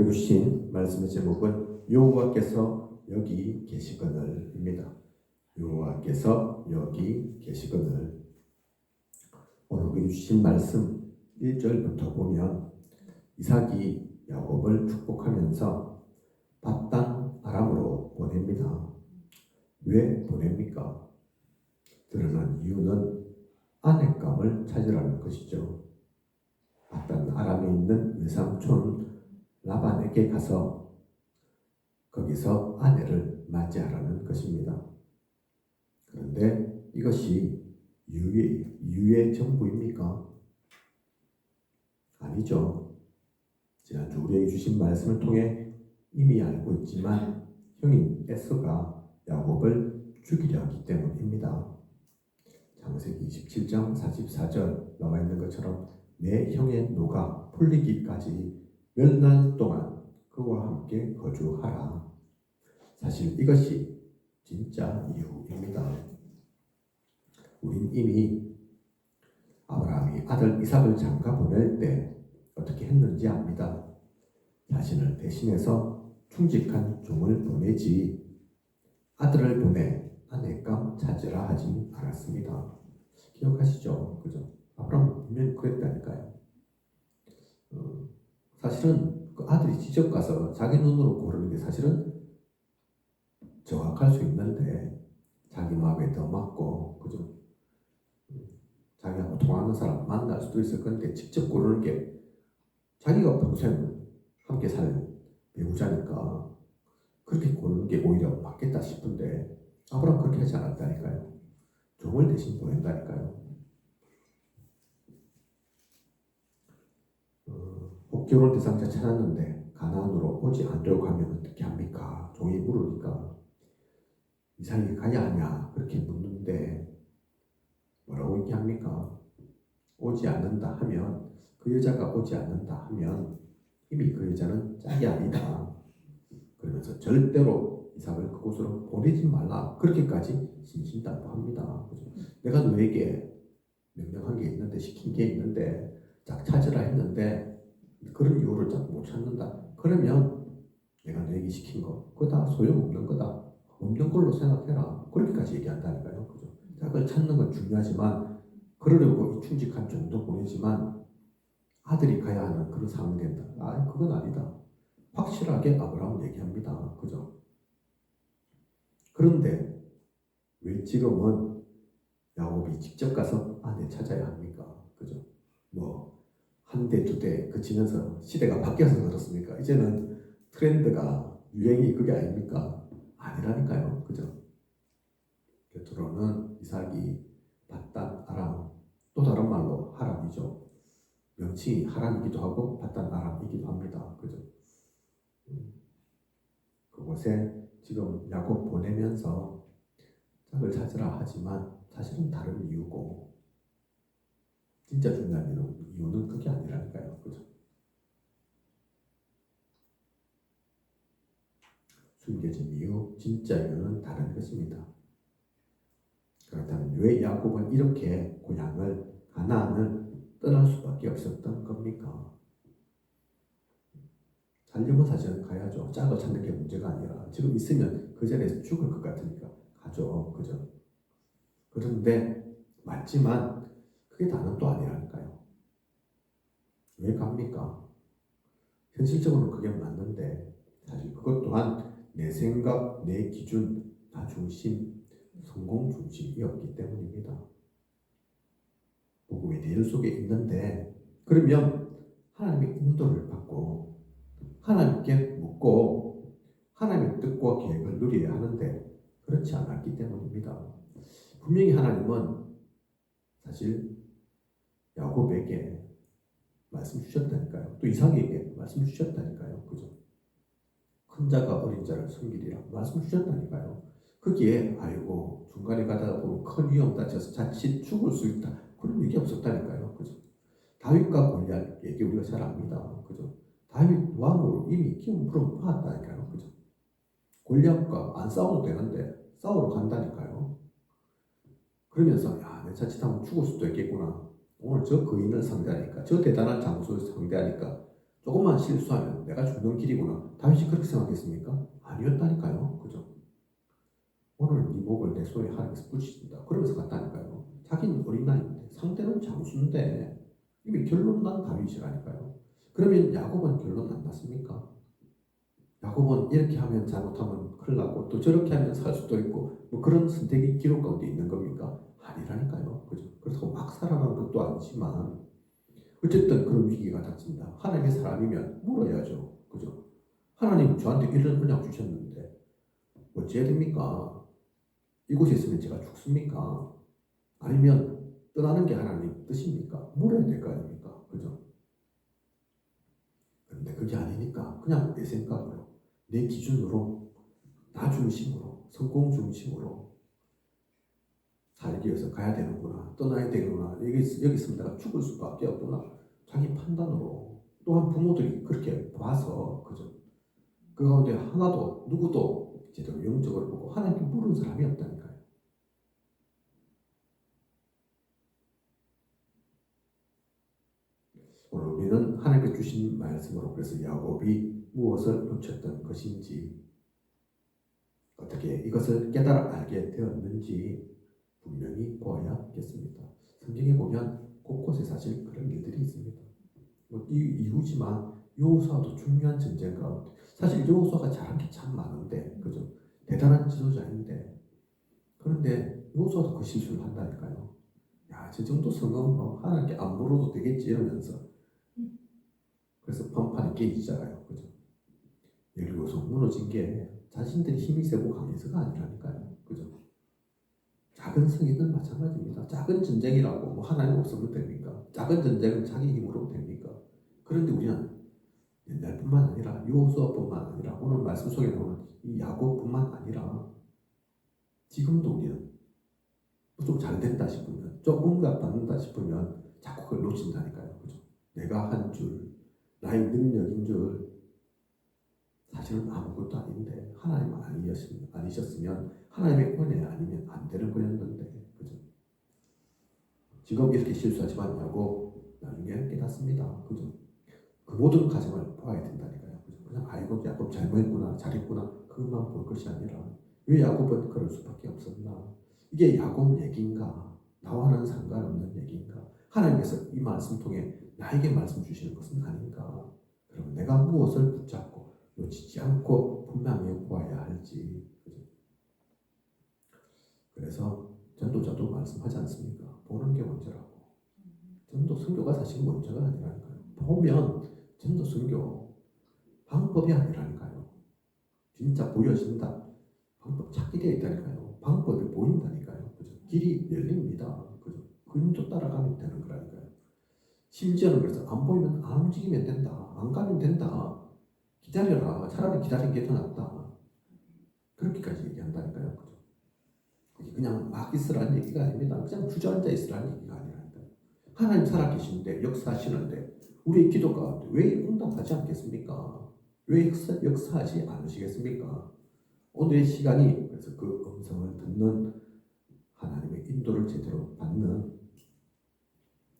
주신 말씀의 제목은 여호와께서 여기 계시거늘입니다. 여호와께서 여기 계시거늘. 오늘 주신 말씀 1절부터 보면 이삭이 야곱을 축복하면서 밧단 아람으로 보냅니다. 왜 보냅니까? 드러난 이유는 아내감을 찾으라는 것이죠. 밧단 아람에 있는 외삼촌 라반에게 가서 거기서 아내를 맞이하라는 것입니다. 그런데 이것이 유의 전부입니까? 아니죠. 지난주 우리에게 주신 말씀을 통해 이미 알고 있지만 형인 에서가 야곱을 죽이려 하기 때문입니다. 창세기 27장 44절 나와 있는 것처럼 내 형의 노가 풀리기까지 몇 날 동안 그와 함께 거주하라. 사실 이것이 진짜 이유입니다. 우린 이미 아브라함이 아들 이삭을 장가 보낼 때 어떻게 했는지 압니다. 자신을 대신해서 충직한 종을 보내지 아들을 보내 아내감 찾으라 하지 않았습니다. 기억하시죠? 그죠? 아브라함 분명히 그랬다니까요. 사실은 그 아들이 직접 가서 자기 눈으로 고르는 게 사실은 정확할 수 있는데 자기 마음에 더 맞고, 그죠? 자기하고 통하는 사람 만날 수도 있을 건데 직접 고르는 게 자기가 평생 함께 살 배우자니까 그렇게 고르는 게 오히려 맞겠다 싶은데 아브라함 그렇게 하지 않았다니까요. 종을 대신 보낸다니까요. 결혼 대상자 찾았는데 가나안으로 오지 않으려고 하면 어떻게 합니까? 종이 물으니까 이삭이 가야 하냐 그렇게 묻는데 뭐라고 얘기합니까? 오지 않는다 하면, 그 여자가 오지 않는다 하면 이미 그 여자는 짝이 아니다. 그러면서 절대로 이삭을 그곳으로 보내지 말라. 그렇게까지 신신당부합니다. 그죠? 내가 너에게 명령한 게 있는데, 시킨 게 있는데 짝 찾으라 했는데 그런 이유를 짝 못 찾는다. 그러면 내가 너에게 시킨 거 그거 다 소용없는 거다. 없는 걸로 생각해라. 그렇게까지 얘기한다니까요. 그죠? 짝을 찾는 건 중요하지만 그러려고 충직한 종도 보내지만 아들이 가야 하는 그런 상황이 된다. 그건 아니다. 확실하게 아브라함은 얘기합니다. 그죠? 그런데 왜 지금은 야곱이 직접 가서 아내 찾아야 합니까? 그죠? 한 대, 두 대 그치면서 시대가 바뀌어서 그렇습니까? 이제는 트렌드가, 유행이 그게 아닙니까? 아니라니까요. 그죠? 곁으로는 이삭이 밧단 아람, 또 다른 말로 하람이죠. 명칭이 하람이기도 하고 밧단 아람이기도 합니다. 그죠? 그곳에 지금 야곱 보내면서 짝을 찾으라 하지만 사실은 다른 이유고, 진짜 중요한 이유는 그게 아니라니까요. 그죠? 숨겨진 이유, 진짜 이유는 다른 것입니다. 그렇다면 왜 야곱은 이렇게 고향을, 가나안을 떠날 수밖에 없었던 겁니까? 살려면 사실은 가야죠. 짝을 찾는 게 문제가 아니라 지금 있으면 그 자리에서 죽을 것 같으니까 가죠. 그죠? 그런데 맞지만 그게 다는 또 아니라니까요. 왜 갑니까? 현실적으로는 그게 맞는데 사실 그것 또한 내 생각, 내 기준, 나 중심, 성공 중심이었기 때문입니다. 복음이 내 일 속에 있는데, 그러면 하나님의 인도를 받고 하나님께 묻고 하나님의 뜻과 계획을 누려야 하는데 그렇지 않았기 때문입니다. 분명히 하나님은 사실 야곱에게 말씀 주셨다니까요. 또 이삭에게 말씀 주셨다니까요. 그죠? 큰 자가 어린 자를 섬기리라 말씀 주셨다니까요. 거기에 아이고 중간에 가다가 보면 큰 위험 다쳐서 자칫 죽을 수 있다 그런 얘기 없었다니까요. 그죠? 다윗과 골리앗 얘기 우리가 잘 압니다. 그죠? 다윗 왕으로 이미 기운 부름 받았다니까요. 그죠? 골리앗과 안 싸워도 되는데 싸우러 간다니까요. 그러면서 내 자칫하면 죽을 수도 있겠구나. 오늘 저 거인을 상대하니까, 저 대단한 장수를 상대하니까 조금만 실수하면 내가 죽는 길이구나. 다윗이 그렇게 생각했습니까? 아니었다니까요. 그죠? 오늘 네 목을 내 손에 하나님께서 붙이신다. 그러면서 갔다니까요. 자기는 어린아이인데 상대는 장수인데 이미 결론 난 다윗이라니까요. 그러면 야곱은 결론 안 났습니까? 야곱은 이렇게 하면 잘못하면 큰일 나고 또 저렇게 하면 살 수도 있고 뭐 그런 선택이 기록 가운데 있는 겁니까? 아니라니까요. 그죠? 그래서 막 살아가는 것도 아니지만 어쨌든 그런 위기가 닥친다. 하나님의 사람이면 물어야죠. 그죠? 하나님 저한테 이런 은약 주셨는데 어찌해야 됩니까? 이곳에 있으면 제가 죽습니까? 아니면 떠나는 게 하나님 뜻입니까? 물어야 될 거 아닙니까? 그죠? 그런데 그게 아니니까 그냥 내 생각으로 내 기준으로 나 중심으로 성공 중심으로 살기 위해서 가야 되는구나 떠나야 되는구나 여기 있으면 내가 죽을 수밖에 없구나 자기 판단으로 또한 부모들이 그렇게 봐서 그죠 그 가운데 하나도 누구도 제대로 영적으로 보고 하나님께 물은 사람이 없다니까요. 오늘 우리는 하나님께 주신 말씀으로 그래서 야곱이 무엇을 놓쳤던 것인지 어떻게 이것을 깨달아 알게 되었는지 분명히 보아야겠습니다. 성경에 보면 곳곳에 사실 그런 일들이 있습니다. 뭐 이 이유지만 여호수아도 중요한 전쟁 가운데 사실 여호수아가 잘한 게 참 많은데 그죠? 대단한 지도자인데 그런데 여호수아도 그 실수를 한다니까요. 야, 저 정도 성은 뭐 하나님께 안 물어도 되겠지 이러면서 그래서 판판이 깨지잖아요. 그죠? 여리고서 무너진 게 자신들이 힘이 세고 강해서가 아니라니까요. 그죠? 작은 승리는 마찬가지입니다. 작은 전쟁이라고 뭐 하나님 없으면 됩니까? 작은 전쟁은 자기 힘으로 됩니까? 그런데 우리는 옛날뿐만 아니라 여호수아뿐만 아니라 오늘 말씀 속에 나오는 이 야곱뿐만 아니라 지금도 우리는 좀 잘 된다 싶으면 조금가 받는다 싶으면 자꾸 그걸 놓친다니까요. 그죠? 내가 한 줄, 나의 능력인 줄 사실은 아무것도 아닌데 하나님 아니셨으면 하나님의 은혜 아니면 안 되는 거였는데 그죠? 지금 이렇게 실수하지만 야곱 나중에 깨닫습니다. 그죠? 그 모든 과정을 봐야 된다니까요. 그죠? 그냥 아이고 야곱 잘못했구나 잘했구나 그것만 볼 것이 아니라 왜 야곱은 그럴 수밖에 없었나 이게 야곱 얘기인가 나와는 상관없는 얘기인가 하나님께서 이 말씀 통해 나에게 말씀 주시는 것은 아닌가 그럼 내가 무엇을 붙잡고 놓치지 않고 분명히 보아야 할지 그죠? 그래서 전도자도 말씀하지 않습니까? 보는 게 먼저라고 전도 선교가 사실 먼저가 아니라니까요. 보면 전도 선교 방법이 아니라니까요. 진짜 보여진다. 방법 찾게 되어 있다니까요. 방법이 보인다니까요. 그죠? 길이 열립니다. 그죠? 그림도 따라가면 되는 거라니까요. 심지어는 그래서 안 보이면 안 움직이면 된다. 안 가면 된다. 기다려라. 차라리 기다리는 게 더 낫다. 그렇게까지 얘기한다니까요. 그죠? 그게 그냥 막 있으라는 얘기가 아닙니다. 그냥 주저앉아 있으라는 얘기가 아니라니까요. 하나님 살아계신데 역사하시는데 우리의 기도 가운데 왜 응답하지 않겠습니까? 왜 역사하지 않으시겠습니까? 오늘의 시간이 그래서 그 음성을 듣는 하나님의 인도를 제대로 받는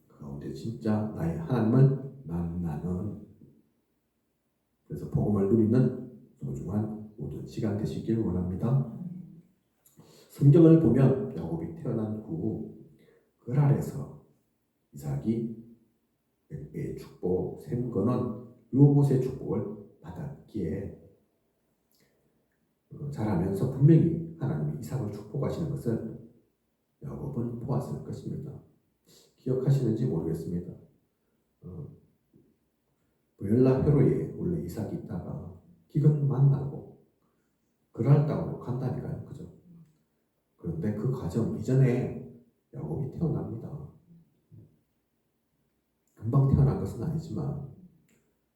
그 가운데 진짜 나의 하나님을 만나는 그래서 복음을 누리는 소중한 모든 시간 되시길 원합니다. 성경을 보면 야곱이 태어난 후 그 아래서 이삭이 100배의 축복, 샘 거는 르봇의 축복을 받았기에 자라면서 분명히 하나님이 이삭을 축복하시는 것을 야곱은 보았을 것입니다. 기억하시는지 모르겠습니다. 부엘라 회로에 원래 이삭이 있다가 기근 만나고 그랄 땅으로 간다니까요. 그죠? 그런데 그 과정 이전에 야곱이 태어납니다. 금방 태어난 것은 아니지만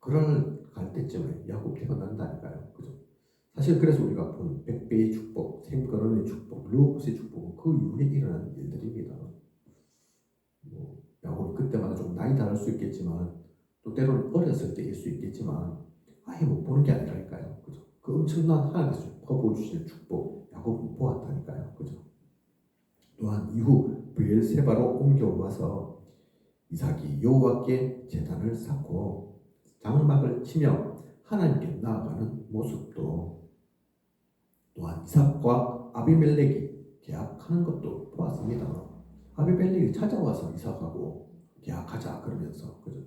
그럴 갈 때쯤에 야곱 태어난다니까요. 그죠? 사실 그래서 우리가 본 100배의 축복, 샘거론의 축복, 르봇의 축복은 그 이후에 일어난 일들입니다. 야곱이 그때마다 좀 나이 다를 수 있겠지만 또 때로는 어렸을 때일 수 있겠지만 아예 못 보는 게 아니라니까요. 그죠? 그 엄청난 하나님께서 퍼부어주시는 축복 야곱은 보았다니까요. 그죠? 또한 이후 브엘세바로 옮겨와서 이삭이 여호와께 제단을 쌓고 장막을 치며 하나님께 나아가는 모습도 또한 이삭과 아비멜렉이 계약하는 것도 보았습니다. 아비멜렉이 찾아와서 이삭하고 계약하자 그러면서 그죠?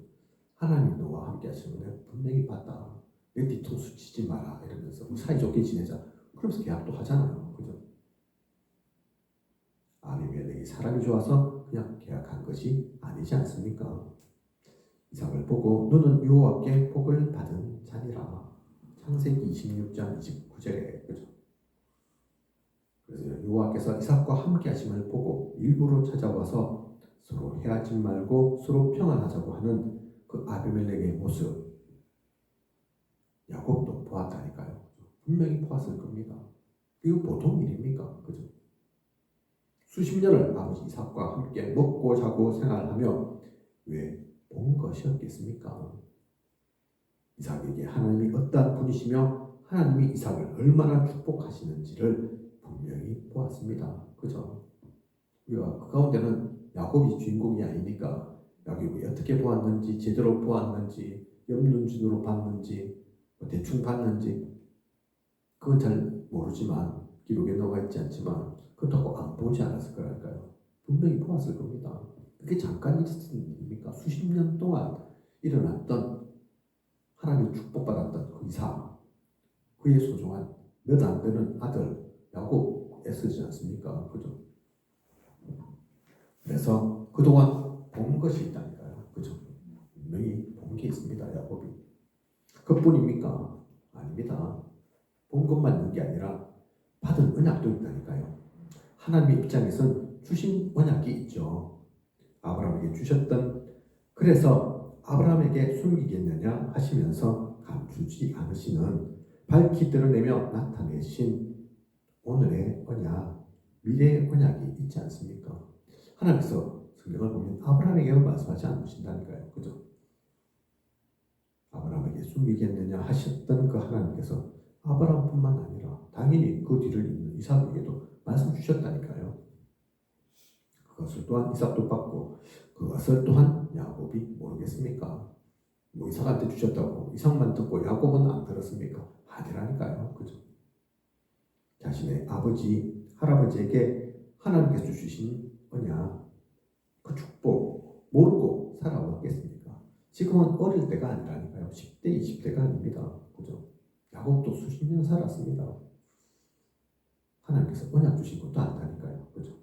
하나님이 너와 함께 하시는 걸 분명히 봤다. 내 뒤통수 치지 마라 이러면서 사이좋게 지내자. 그러면서 계약도 하잖아요. 그죠? 아비멜렉이 사람이 좋아서 그냥 계약한 것이 아니지 않습니까? 이삭을 보고 너는 여호와께 복을 받은 자니라. 창세기 26장 29절에 그죠? 그래서 여호와께서 이삭과 함께 하심을 보고 일부러 찾아와서 서로 헤어지지 말고 서로 평안하자고 하는 그 아비멜렉의 모습 야곱도 보았다니까요. 분명히 보았을 겁니다. 이거 보통 일입니까? 그죠? 수십 년을 아버지 이삭과 함께 먹고 자고 생활하며 왜 본 것이었겠습니까? 이삭에게 하나님이 어떤 분이시며 하나님이 이삭을 얼마나 축복하시는지를 분명히 보았습니다. 그죠? 우리가 그 가운데는 야곱이 주인공이 아니니까 야곱이 어떻게 보았는지 제대로 보았는지 옆눈으로 봤는지 대충 봤는지 그건 잘 모르지만 기록에 나와 있지 않지만 그렇다고 안 보지 않았을 거랄까요? 분명히 보았을 겁니다. 그게 잠깐 있었던 일입니까? 수십 년 동안 일어났던 하나님 축복받았던 그 이삭 그의 소중한 몇 안 되는 아들 야곱 애쓰지 않습니까? 그죠? 그래서 그동안 본 것이 있다니까요. 그죠? 분명히 본 게 있습니다. 야곱이. 그뿐입니까? 아닙니다. 본 것만 있는 게 아니라 받은 언약도 있다니까요. 하나님의 입장에선 주신 언약이 있죠. 아브라함에게 주셨던 그래서 아브라함에게 숨기겠느냐 하시면서 감추지 않으시는 밝히 드러내며 나타내신 오늘의 언약, 미래의 언약이 있지 않습니까? 하나님께서 성경을 보면 아브라함에게만 말씀하지 않으신다니까요. 그죠? 아브라함에게 숨기겠느냐 하셨던 그 하나님께서 아브라함뿐만 아니라 당연히 그 뒤를 잇는 이삭에게도 말씀 주셨다니까요. 그것을 또한 이삭도 받고 그것을 또한 야곱이 모르겠습니까? 뭐 이삭한테 주셨다고 이삭만 듣고 야곱은 안 들었습니까? 아니라니까요. 그죠? 자신의 아버지, 할아버지에게 하나님께서 주신 언약, 그 축복 모르고 살아왔겠습니까? 지금은 어릴 때가 아니라니까요. 10대, 20대가 아닙니다. 그죠? 야곱도 수십 년 살았습니다. 하나님께서 언약 주신 것도 안다니까요. 그죠?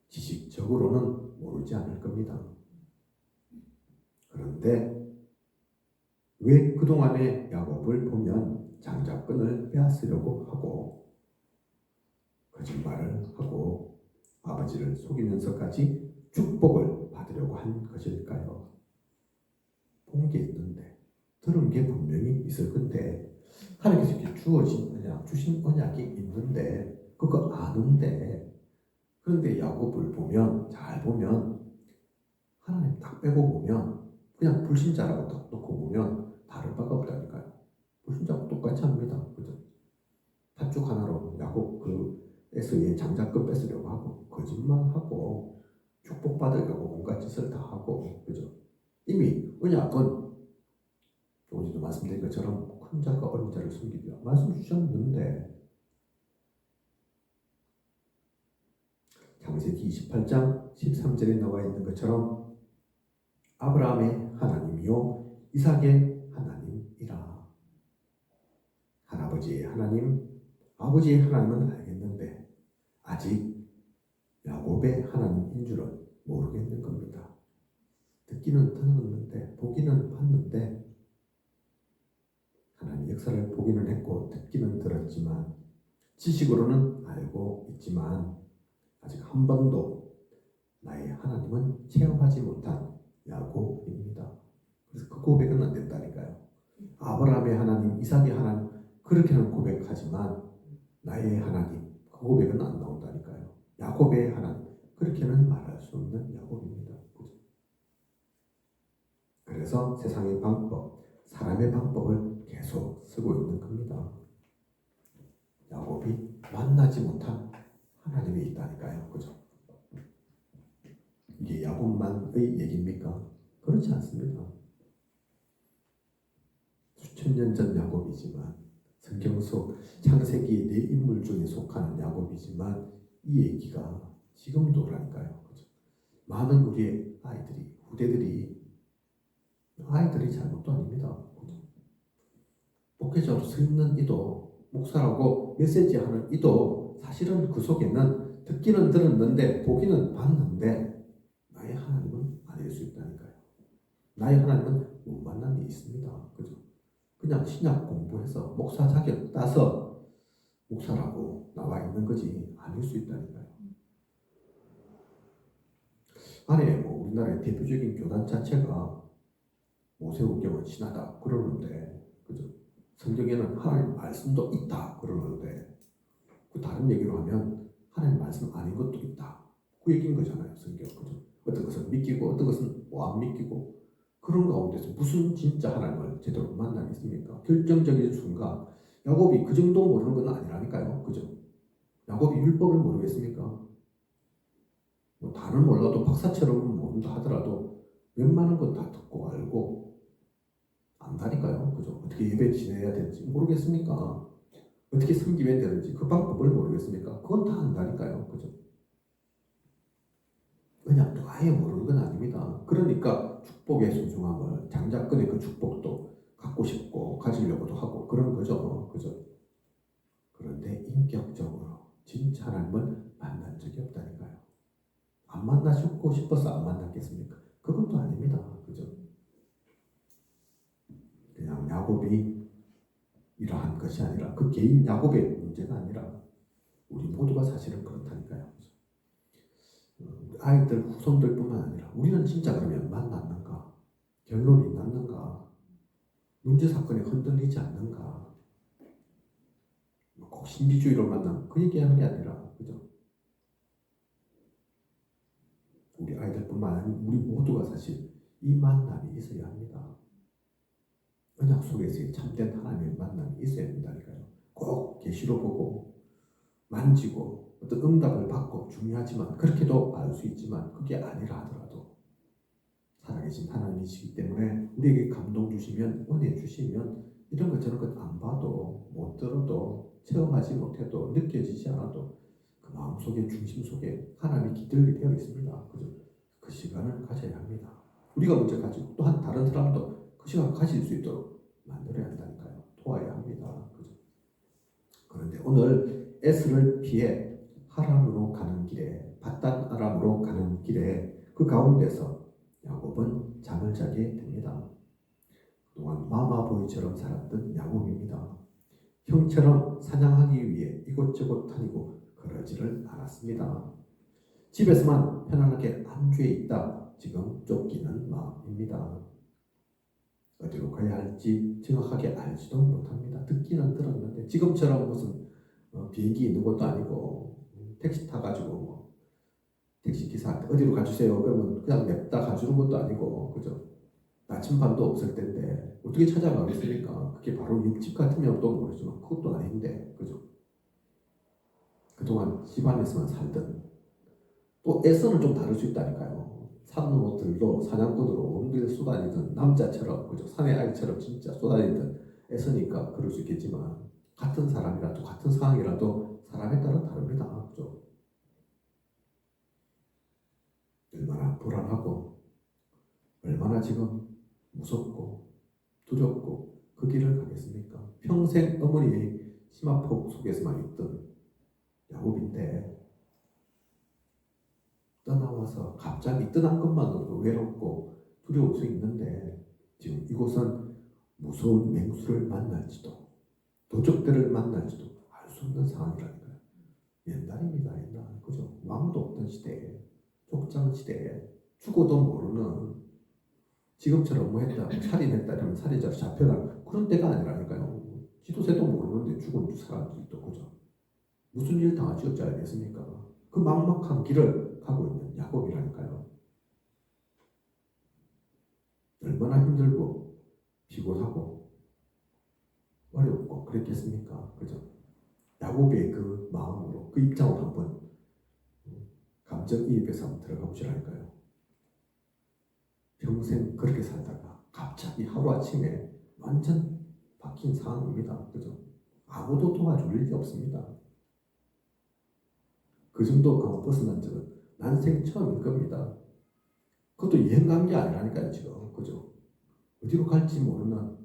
지식적으로는 모르지 않을 겁니다. 그런데 왜 그동안의 야곱을 보면 장자권을 빼앗으려고 하고 거짓말을 하고 아버지를 속이면서까지 축복을 받으려고 한 것일까요? 본 게 있는데 들은 게 분명히 있을 건데 하나님께서 이렇게 주어진 언약, 주신 언약이 있는데 그거 아는데 그런데 야곱을 보면 잘 보면 하나님 딱 빼고 보면 그냥 불신자라고 딱 놓고 보면 다를 바가 없다니까요. 불신자하고 똑같이 합니다. 그죠? 팥죽 하나로 야곱 그 에서의 장자권 뺏으려고 하고 거짓말하고 축복받으려고 온갖 짓을 다 하고 그죠? 이미 언약은 어제도 말씀드린 것처럼 큰 자가 어린 자를 숨기리라 말씀 주셨는데 창세기 28장 13절에 나와 있는 것처럼 아브라함의 하나님이요 이삭의 하나님이라. 할아버지의 하나님, 아버지의 하나님은 알겠는데 아직 야곱의 하나님인 줄은 모르겠는 겁니다. 듣기는 들었는데 보기는 봤는데 하나님 역사를 보기는 했고 듣기는 들었지만 지식으로는 알고 있지만 아직 한 번도 나의 하나님은 체험하지 못한 야곱입니다. 그래서 그 고백은 안 된다니까요. 아브라함의 하나님, 이삭의 하나님 그렇게는 고백하지만 나의 하나님 그 고백은 안 나온다니까요. 야곱의 하나님 그렇게는 말할 수 없는 야곱입니다. 그래서 세상의 방법, 사람의 방법을 계속 쓰고 있는 겁니다. 야곱이 만나지 못한 하나님이 있다니까요. 그죠? 이게 야곱만의 얘기입니까? 그렇지 않습니다. 수천 년 전 야곱이지만 성경 속 창세기 네 인물 중에 속하는 야곱이지만 이 얘기가 지금도라니까요. 그죠? 많은 우리의 아이들이 후대들이 아이들이 잘못도 아닙니다. 그죠? 목회자로 서 있는 이도 목사라고 메시지하는 이도 사실은 그 속에는 듣기는 들었는데 보기는 봤는데 나의 하나님은 아닐 수 있다니까요. 나의 하나님은 못 만난 게 있습니다. 그죠? 그냥 신약 공부해서 목사 자격 따서 목사라고 나와 있는 거지 아닐 수 있다니까요. 안에 뭐 우리나라의 대표적인 교단 자체가 모세우경은 신하다 그러는데, 그죠? 성경에는 하나님 말씀도 있다 그러는데, 그 다른 얘기로 하면 하나님 말씀 아닌 것도 있다 그 얘기인 거잖아요. 성경. 그죠? 어떤 것은 믿기고 어떤 것은 뭐 안 믿기고, 그런 가운데서 무슨 진짜 하나님을 제대로 만나겠습니까? 결정적인 순간 야곱이 그 정도 모르는 건 아니라니까요. 그죠? 야곱이 율법을 모르겠습니까? 뭐 다는 몰라도 박사처럼 모른다 하더라도 웬만한 건 다 듣고 알고 안다니까요. 그죠? 어떻게 예배 지내야 될지 모르겠습니까? 어떻게 섬기면 되는지 그 방법을 모르겠습니까? 그건 다 안다니까요. 그죠? 그냥 또 아예 모르는 건 아닙니다. 그러니까 축복의 소중함을, 장자권의 그 축복도 갖고 싶고 가지려고도 하고 그런 거죠. 그죠? 그런데 인격적으로 진짜 하나님을 만난 적이 없다니까요. 안 만나고 싶어서 안 만났겠습니까? 그것도 아닙니다. 그죠? 그냥 야곱이 이러한 것이 아니라 그 개인 야곱의 문제가 아니라 우리 모두가 사실은 그렇다니까요. 아이들 후손들뿐만 아니라 우리는 진짜 그러면 만났는가? 결론이 났는가? 문제 사건에 흔들리지 않는가? 꼭 신비주의로 만남 그 얘기하는 게 아니라, 그죠? 우리 아이들뿐만 아니라 우리 모두가 사실 이 만남이 있어야 합니다. 언약 속에서의 참된 하나님의 만남이 있어야 된다니까요. 꼭 계시로 보고 만지고 어떤 응답을 받고 중요하지만, 그렇게도 알 수 있지만 그게 아니라 하더라도 살아계신 하나님이시기 때문에 우리에게 감동 주시면, 은혜 주시면 이런 것 저런 것 안 봐도 못 들어도 체험하지 못해도 느껴지지 않아도 그 마음속에 중심 속에 하나님이 깃들게 되어 있습니다. 그죠? 그 시간을 가져야 합니다. 우리가 먼저 가지고 또한 다른 사람도 그 시간을 가질 수 있도록 만들어야 한다니까요. 도와야 합니다. 그죠? 그런데 오늘 에스를 피해 하란으로 가는 길에, 밧단 아람으로 가는 길에 그 가운데서 야곱은 잠을 자게 됩니다. 그동안 마마보이처럼 살았던 야곱입니다. 형처럼 사냥하기 위해 이곳저곳 다니고 그러지를 않았습니다. 집에서만 편안하게 안주해 있다 지금 쫓기는 마음입니다. 어디로 가야 할지 정확하게 알지도 못합니다. 듣기는 들었는데 지금처럼 무슨 비행기 있는 것도 아니고 택시 타가지고 뭐 택시 기사한테 어디로 가주세요 그러면 그냥 냅다 가주는 것도 아니고, 그죠? 나침반도 없을 텐데 어떻게 찾아가겠습니까? 그게 바로 옆집 같으면 또 모르지만 그것도 아닌데, 그죠? 그동안 집안에서만 살던, 또 애써는 좀 다를 수 있다니까요. 산노들도 사냥꾼으로 온길 쏘다니던 남자처럼, 그죠? 사내 아이처럼 진짜 쏘다니던 애써니까 그럴 수 있겠지만, 같은 사람이라도 같은 상황이라도 사람에 따라 다릅니다. 그죠? 얼마나 불안하고 얼마나 지금 무섭고 두렵고 그 길을 가겠습니까? 평생 어머니의 심화폭 속에서만 있던 야곱인데 떠나와서 갑자기 떠난 것만으로도 외롭고 두려울 수 있는데, 지금 이곳은 무서운 맹수를 만날지도 도적들을 만날지도 알 수 없는 상황이라니까요. 옛날입니다. 옛날. 그죠? 왕도 없던 시대에, 족장 시대에, 죽어도 모르는, 지금처럼 뭐 했다, 뭐 살인했다 이러면 살인자로 잡혀가 그런 때가 아니라니까요. 지도새도 모르는데 죽은 사람들도, 그죠? 무슨 일 당할지 어찌 알겠습니까? 그 막막한 길을 가고 있는 야곱이라니까요. 얼마나 힘들고 피곤하고 어렵고 그랬겠습니까? 그죠? 야곱의 그 마음으로, 그 입장으로 한번 감정이입해서 한번 들어가 보시라니까요. 평생 그렇게 살다가 갑자기 하루아침에 완전 박힌 상황입니다. 그죠? 아무도 도와줄 일이 없습니다. 그 정도 벗어난 적은 난생 처음일 겁니다. 그것도 여행 간 게 아니라니까요, 지금. 그죠? 어디로 갈지 모르는,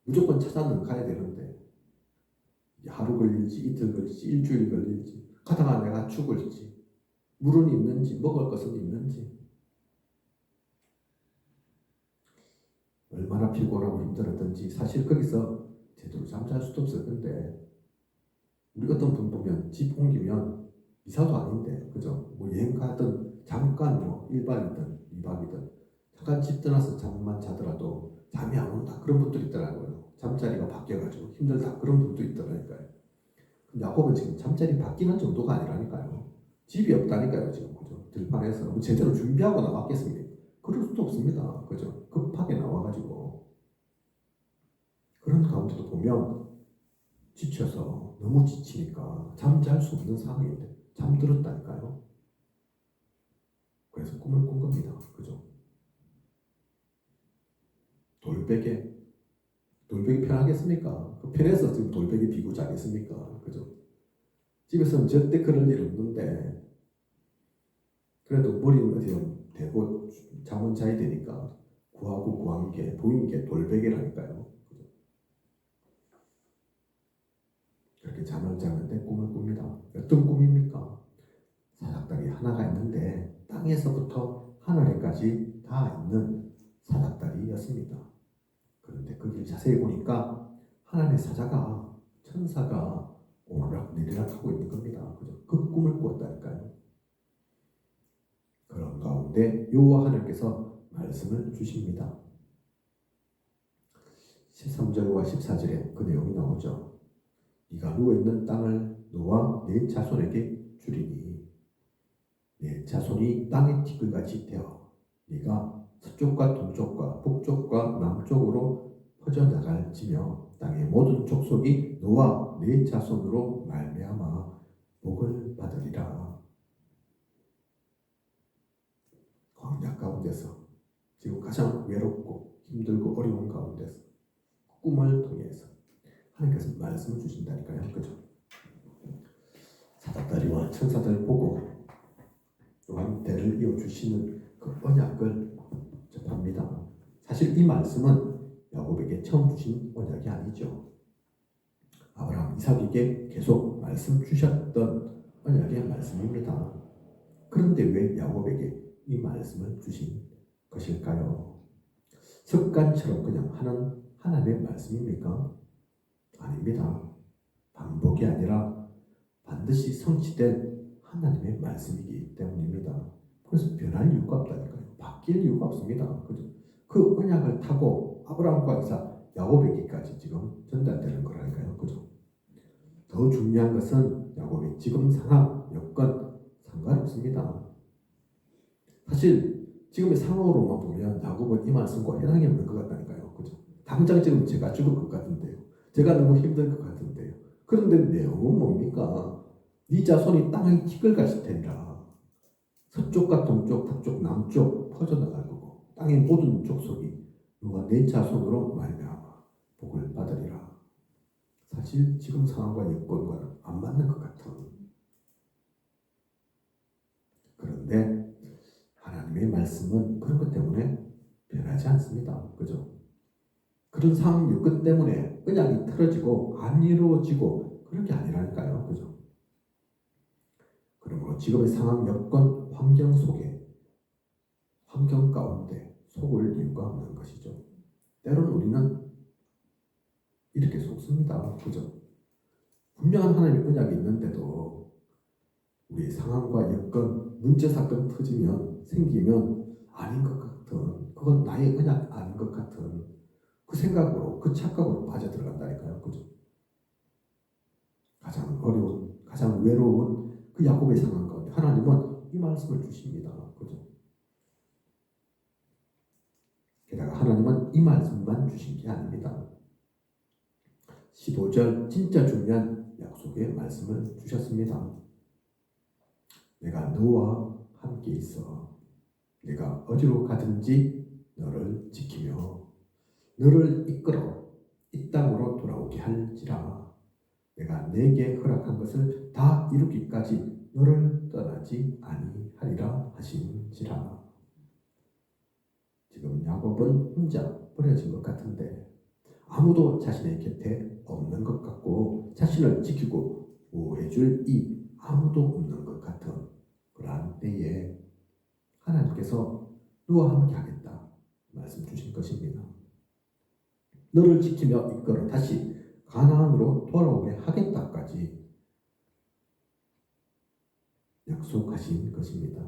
무조건 찾아는 가야 되는데, 하루 걸릴지, 이틀 걸릴지, 일주일 걸릴지, 가다가 내가 죽을지, 물은 있는지, 먹을 것은 있는지, 얼마나 피곤하고 힘들었던지, 사실 거기서 제대로 잠잘 수도 없을 건데, 우리 어떤 분 보면 집 옮기면 이사도 아닌데, 그죠? 뭐 여행 가든 잠깐 뭐 1박이든 2박이든 잠깐 집 떠나서 잠만 자더라도 잠이 안 온다. 그런 분들 있더라고요. 잠자리가 바뀌어가지고 힘들다. 그런 분도 있더라니까요. 야곱은 지금 잠자리 바뀌는 정도가 아니라니까요. 집이 없다니까요, 지금. 그죠? 들판에서 뭐 제대로 준비하고 나왔겠습니까? 그럴 수도 없습니다. 그죠? 급하게 나와가지고. 그런 가운데도 보면 지쳐서 너무 지치니까 잠잘 수 없는 상황인데 잠들었다니까요. 그래서 꿈을 꾼 겁니다. 그죠? 돌베개 편하겠습니까? 그 편해서 지금 돌베개 비고 자겠습니까? 그죠? 집에서는 절대 그럴 일 없는데 그래도 머리는 어디에 대고 잠은 자야 되니까 구하고 구한 게 보인 게 돌베개라니까요. 그죠? 그렇게 잠을 자는데 꿈을 꿉니다. 어떤 꿈입니까? 사닥다리 하나가 있는데 땅에서부터 하늘에까지 다 있는 사닥다리였습니다. 그런데 거기를 자세히 보니까 하나님의 사자가 천사가 오르락내리락 하고 있는 겁니다. 그죠? 그 꿈을 꾸었다니까요. 그런 가운데 여호와 하나님께서 말씀을 주십니다. 13절과 14절에 그 내용이 나오죠. 네가 누워있는 땅을 너와 네 자손에게 주리니 네 자손이 땅의 티끌같이 되어 네가 서쪽과 동쪽과 북쪽과 남쪽으로 퍼져나갈지며 땅의 모든 족속이 너와 네 자손으로 말미암아 복을 받으리라. 광야 가운데서 지금 가장 외롭고 힘들고 어려운 가운데서 꿈을 통해서 하나님께서 말씀을 주신다니까요. 그죠? 사닥다리와 천사들을 보고 또한 대를 이어주시는 그 언약을 접합니다. 사실 이 말씀은 야곱에게 처음 주신 언약이 아니죠. 아브라함, 이삭에게 계속 말씀 주셨던 언약의 말씀입니다. 그런데 왜 야곱에게 이 말씀을 주신 것일까요? 습관처럼 그냥 하는 하나님의 말씀입니까? 아닙니다. 반복이 아니라 반드시 성취된 하나님의 말씀이기 때문입니다. 그래서 변할 이유가 없다니까요. 바뀔 이유가 없습니다. 그죠? 그 언약을 타고 아브라함과 이삭, 야곱에게까지 지금 전달되는 거라니까요. 그죠? 더 중요한 것은 야곱의 지금 상황, 여건 상관없습니다. 사실 지금의 상황으로만 보면 야곱은 이 말씀과 해당이 없는 것 같다니까요. 그죠? 당장 지금 제가 죽을 것 같은데요. 제가 너무 힘들 것 같은데요. 그런데 내용은 뭡니까? 네 자손이 땅의 티끌같이 되리라. 서쪽과 동쪽, 북쪽, 남쪽 퍼져나갈 거고 땅의 모든 족속이 너와 내 자손으로 말미암아 복을 받으리라. 사실 지금 상황과 여건과는 안 맞는 것 같은. 그런데 하나님의 말씀은 그런 것 때문에 변하지 않습니다. 그죠? 그런 상황 여건 때문에 언약이 틀어지고 안 이루어지고 그런 게 아니라니까요. 그죠? 그러므로 지금의 상황, 여건, 환경 속에 환경 가운데 속을 이유가 없는 것이죠. 때로는 우리는 이렇게 속습니다. 그죠? 분명한 하나님의 언약이 있는데도 우리 상황과 여건, 문제 사건 터지면 생기면 아닌 것 같은, 그건 나의 언약 아닌 것 같은 그 생각으로, 그 착각으로 빠져들어간다니까요. 그죠? 가장 어려운, 가장 외로운 그 야곱의 상황 가운데 하나님은 이 말씀을 주십니다. 그죠? 게다가 하나님은 이 말씀만 주신 게 아닙니다. 15절 진짜 중요한 약속의 말씀을 주셨습니다. 내가 너와 함께 있어 내가 어디로 가든지 너를 지키며 너를 이끌어 이 땅으로 돌아오게 할지라. 내가 내게 허락한 것을 다 이루기까지 너를 떠나지 아니하리라 하신지라. 지금 야곱은 혼자 버려진 것 같은데 아무도 자신의 곁에 없는 것 같고 자신을 지키고 보호해줄 이 아무도 없는 것 같은 그러한 때에 하나님께서 너와 함께 하겠다 말씀 주신 것입니다. 너를 지키며 이끌어 다시 가나안으로 돌아오게 하겠다까지 약속하신 것입니다.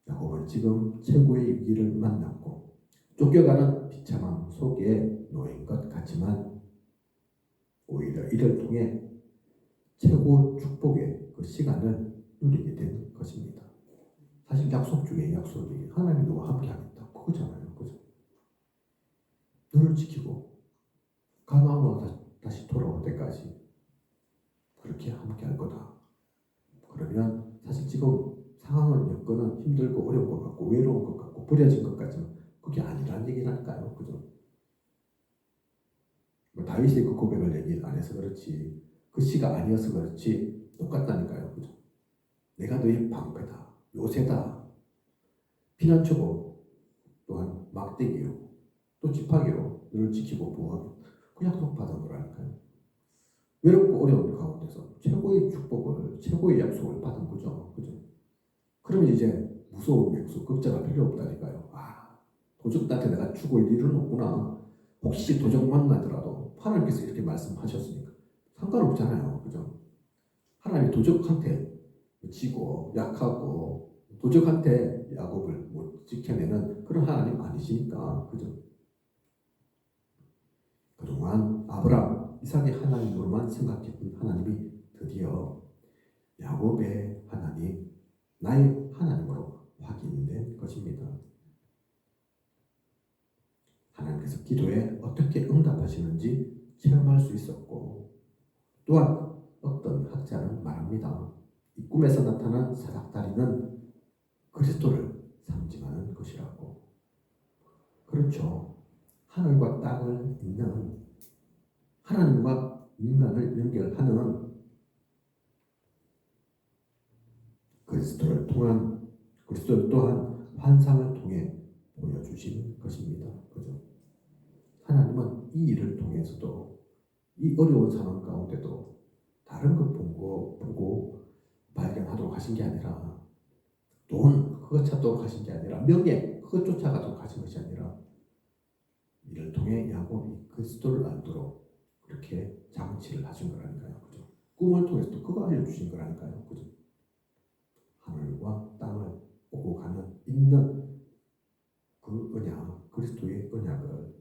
야곱은 지금 최고의 위기를 만났고 쫓겨가는 비참함 속에 놓인 것 같지만 오히려 이를 통해 최고 축복의 그 시간을 누리게 된 것입니다. 사실 약속 중에 약속이 하나님 너와 함께 하겠다 그거잖아요. 그죠? 너를 지키고 가나안으로 다시 돌아올 때까지 그렇게 함께 할 거다. 그러면 사실 지금 상황은 여건은 힘들고 어려운 것 같고 외로운 것 같고 버려진 것 같지만 그게 아니라는 얘기라니까요. 그죠? 뭐 다윗이 그 고백을 얘기 안 해서 그렇지 그 시가 아니어서 그렇지 똑같다니까요. 그죠? 내가 너의 방패다. 요새다. 피난처고 또한 막대기요. 또 지팡이로 너를 지키고 보호하고 그 약속 받은 거라니까요. 외롭고 어려운 가운데서 최고의 축복을 최고의 약속을 받은 거죠. 그죠? 그러면 이제 무서운 약속 걱정할 필요 없다니까요. 도적한테 내가 죽을 일은 없구나. 혹시 도적 만나더라도 하나님께서 이렇게 말씀하셨으니까 상관없잖아요. 그죠? 하나님이 도적한테 지고 약하고 도적한테 야곱을 못 지켜내는 그런 하나님 아니시니까. 그죠? 그동안 아브라함, 이삭의 하나님으로만 생각했던 하나님이 드디어 야곱의 하나님, 나의 하나님으로 확인된 것입니다. 하나님께서 기도에 어떻게 응답하시는지 체험할 수 있었고 또한 어떤 학자는 말합니다. 이 꿈에서 나타난 사닥다리는 그리스도를 상징하는 것이라고. 그렇죠. 하늘과 땅을 잇는 하나님과 인간을 연결하는 그리스도를 또한 환상을 통해 보여주신 것입니다. 그죠? 하나님은 이 일을 통해서도 이 어려운 상황 가운데도 다른 것 보고 발견하도록 하신 게 아니라 돈 그것 찾도록 하신 게 아니라 명예 그것 쫓아가도록 하신 것이 아니라 이를 통해 야곱이 그리스도를 알도록 그렇게 장치를 하신 거라니까요. 그죠? 꿈을 통해서도 그거 알려주신 거라니까요. 그죠? 하늘과 땅을 오고 가는 있는 그 언약, 그리스도의 언약을